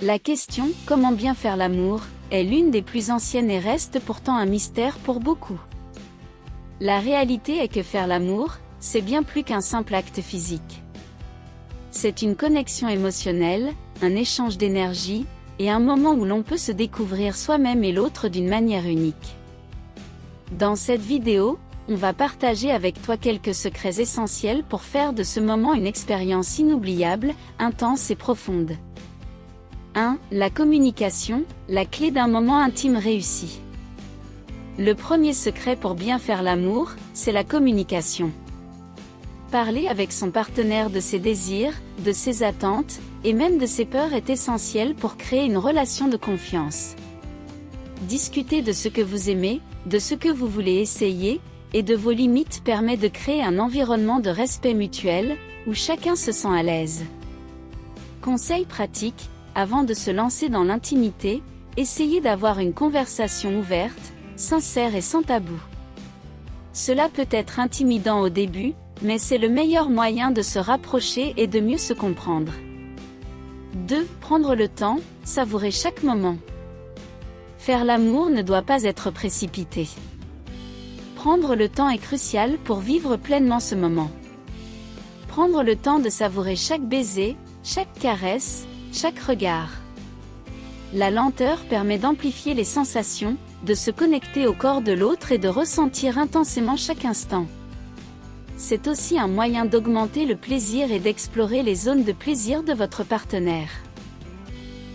La question « Comment bien faire l'amour ?» est l'une des plus anciennes et reste pourtant un mystère pour beaucoup. La réalité est que faire l'amour, c'est bien plus qu'un simple acte physique. C'est une connexion émotionnelle, un échange d'énergie, et un moment où l'on peut se découvrir soi-même et l'autre d'une manière unique. Dans cette vidéo, on va partager avec toi quelques secrets essentiels pour faire de ce moment une expérience inoubliable, intense et profonde. 1. La communication, la clé d'un moment intime réussi. Le premier secret pour bien faire l'amour, c'est la communication. Parler avec son partenaire de ses désirs, de ses attentes, et même de ses peurs est essentiel pour créer une relation de confiance. Discuter de ce que vous aimez, de ce que vous voulez essayer, et de vos limites permet de créer un environnement de respect mutuel, où chacun se sent à l'aise. Conseil pratique, avant de se lancer dans l'intimité, essayez d'avoir une conversation ouverte, sincère et sans tabou. Cela peut être intimidant au début, mais c'est le meilleur moyen de se rapprocher et de mieux se comprendre. 2. Prendre le temps, savourer chaque moment. Faire l'amour ne doit pas être précipité. Prendre le temps est crucial pour vivre pleinement ce moment. Prendre le temps de savourer chaque baiser, chaque caresse, chaque regard. La lenteur permet d'amplifier les sensations, de se connecter au corps de l'autre et de ressentir intensément chaque instant. C'est aussi un moyen d'augmenter le plaisir et d'explorer les zones de plaisir de votre partenaire.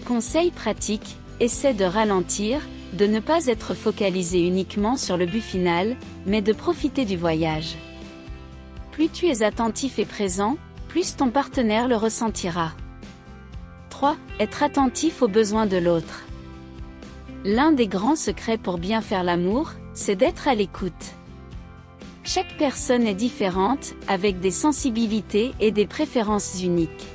Conseil pratique, essaie de ralentir, de ne pas être focalisé uniquement sur le but final, mais de profiter du voyage. Plus tu es attentif et présent, plus ton partenaire le ressentira. 3. Être attentif aux besoins de l'autre. L'un des grands secrets pour bien faire l'amour, c'est d'être à l'écoute. Chaque personne est différente, avec des sensibilités et des préférences uniques.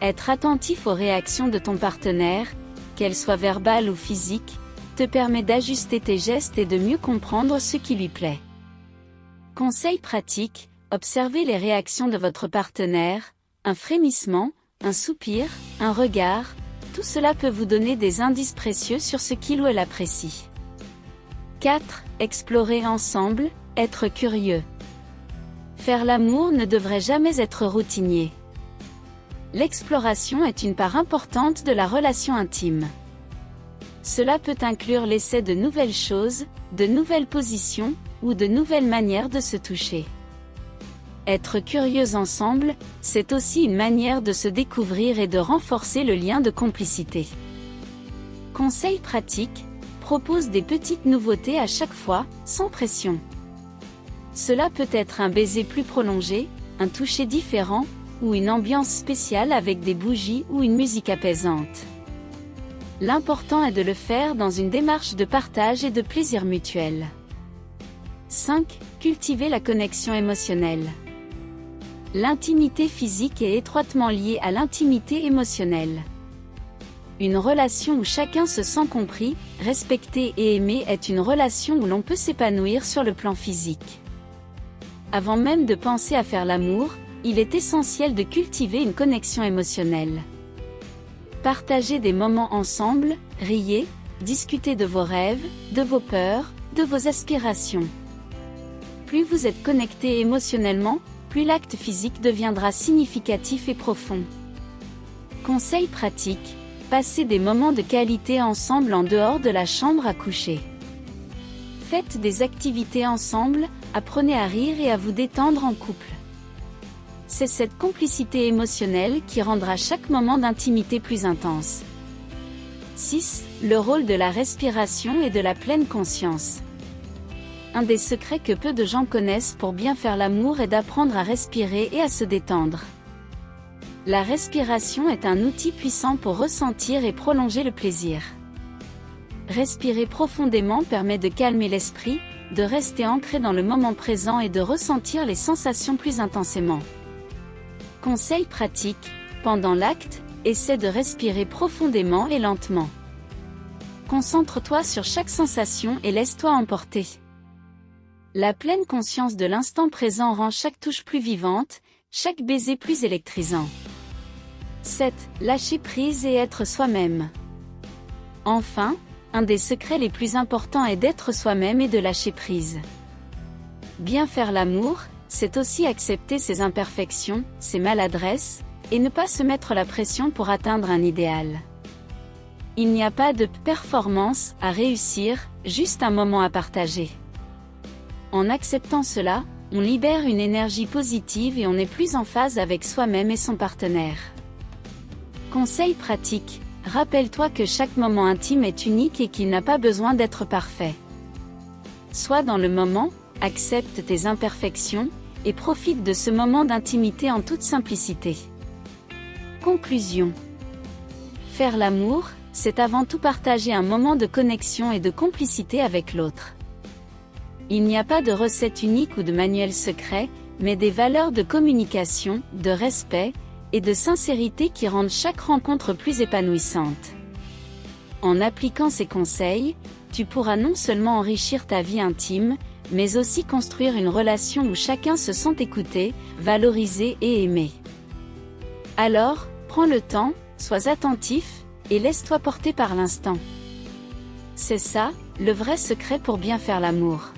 Être attentif aux réactions de ton partenaire, qu'elles soient verbales ou physiques, te permet d'ajuster tes gestes et de mieux comprendre ce qui lui plaît. Conseil pratique, observez les réactions de votre partenaire, un frémissement, un soupir, un regard, tout cela peut vous donner des indices précieux sur ce qu'il ou elle apprécie. 4. Explorer ensemble, être curieux. Faire l'amour ne devrait jamais être routinier. L'exploration est une part importante de la relation intime. Cela peut inclure l'essai de nouvelles choses, de nouvelles positions, ou de nouvelles manières de se toucher. Être curieux ensemble, c'est aussi une manière de se découvrir et de renforcer le lien de complicité. Conseil pratique, propose des petites nouveautés à chaque fois, sans pression. Cela peut être un baiser plus prolongé, un toucher différent, ou une ambiance spéciale avec des bougies ou une musique apaisante. L'important est de le faire dans une démarche de partage et de plaisir mutuel. 5. Cultiver la connexion émotionnelle. L'intimité physique est étroitement liée à l'intimité émotionnelle. Une relation où chacun se sent compris, respecté et aimé est une relation où l'on peut s'épanouir sur le plan physique. Avant même de penser à faire l'amour, il est essentiel de cultiver une connexion émotionnelle. Partagez des moments ensemble, riez, discutez de vos rêves, de vos peurs, de vos aspirations. Plus vous êtes connecté émotionnellement, plus l'acte physique deviendra significatif et profond. Conseil pratique, passez des moments de qualité ensemble en dehors de la chambre à coucher. Faites des activités ensemble, apprenez à rire et à vous détendre en couple. C'est cette complicité émotionnelle qui rendra chaque moment d'intimité plus intense. 6. Le rôle de la respiration et de la pleine conscience. Un des secrets que peu de gens connaissent pour bien faire l'amour est d'apprendre à respirer et à se détendre. La respiration est un outil puissant pour ressentir et prolonger le plaisir. Respirer profondément permet de calmer l'esprit, de rester ancré dans le moment présent et de ressentir les sensations plus intensément. Conseil pratique, pendant l'acte, essaie de respirer profondément et lentement. Concentre-toi sur chaque sensation et laisse-toi emporter. La pleine conscience de l'instant présent rend chaque touche plus vivante, chaque baiser plus électrisant. 7. Lâcher prise et être soi-même. Enfin, un des secrets les plus importants est d'être soi-même et de lâcher prise. Bien faire l'amour, c'est aussi accepter ses imperfections, ses maladresses, et ne pas se mettre la pression pour atteindre un idéal. Il n'y a pas de performance à réussir, juste un moment à partager. En acceptant cela, on libère une énergie positive et on est plus en phase avec soi-même et son partenaire. Conseil pratique, rappelle-toi que chaque moment intime est unique et qu'il n'a pas besoin d'être parfait. Sois dans le moment, accepte tes imperfections, et profite de ce moment d'intimité en toute simplicité. Conclusion. Faire l'amour, c'est avant tout partager un moment de connexion et de complicité avec l'autre. Il n'y a pas de recette unique ou de manuel secret, mais des valeurs de communication, de respect, et de sincérité qui rendent chaque rencontre plus épanouissante. En appliquant ces conseils, tu pourras non seulement enrichir ta vie intime, mais aussi construire une relation où chacun se sent écouté, valorisé et aimé. Alors, prends le temps, sois attentif, et laisse-toi porter par l'instant. C'est ça, le vrai secret pour bien faire l'amour.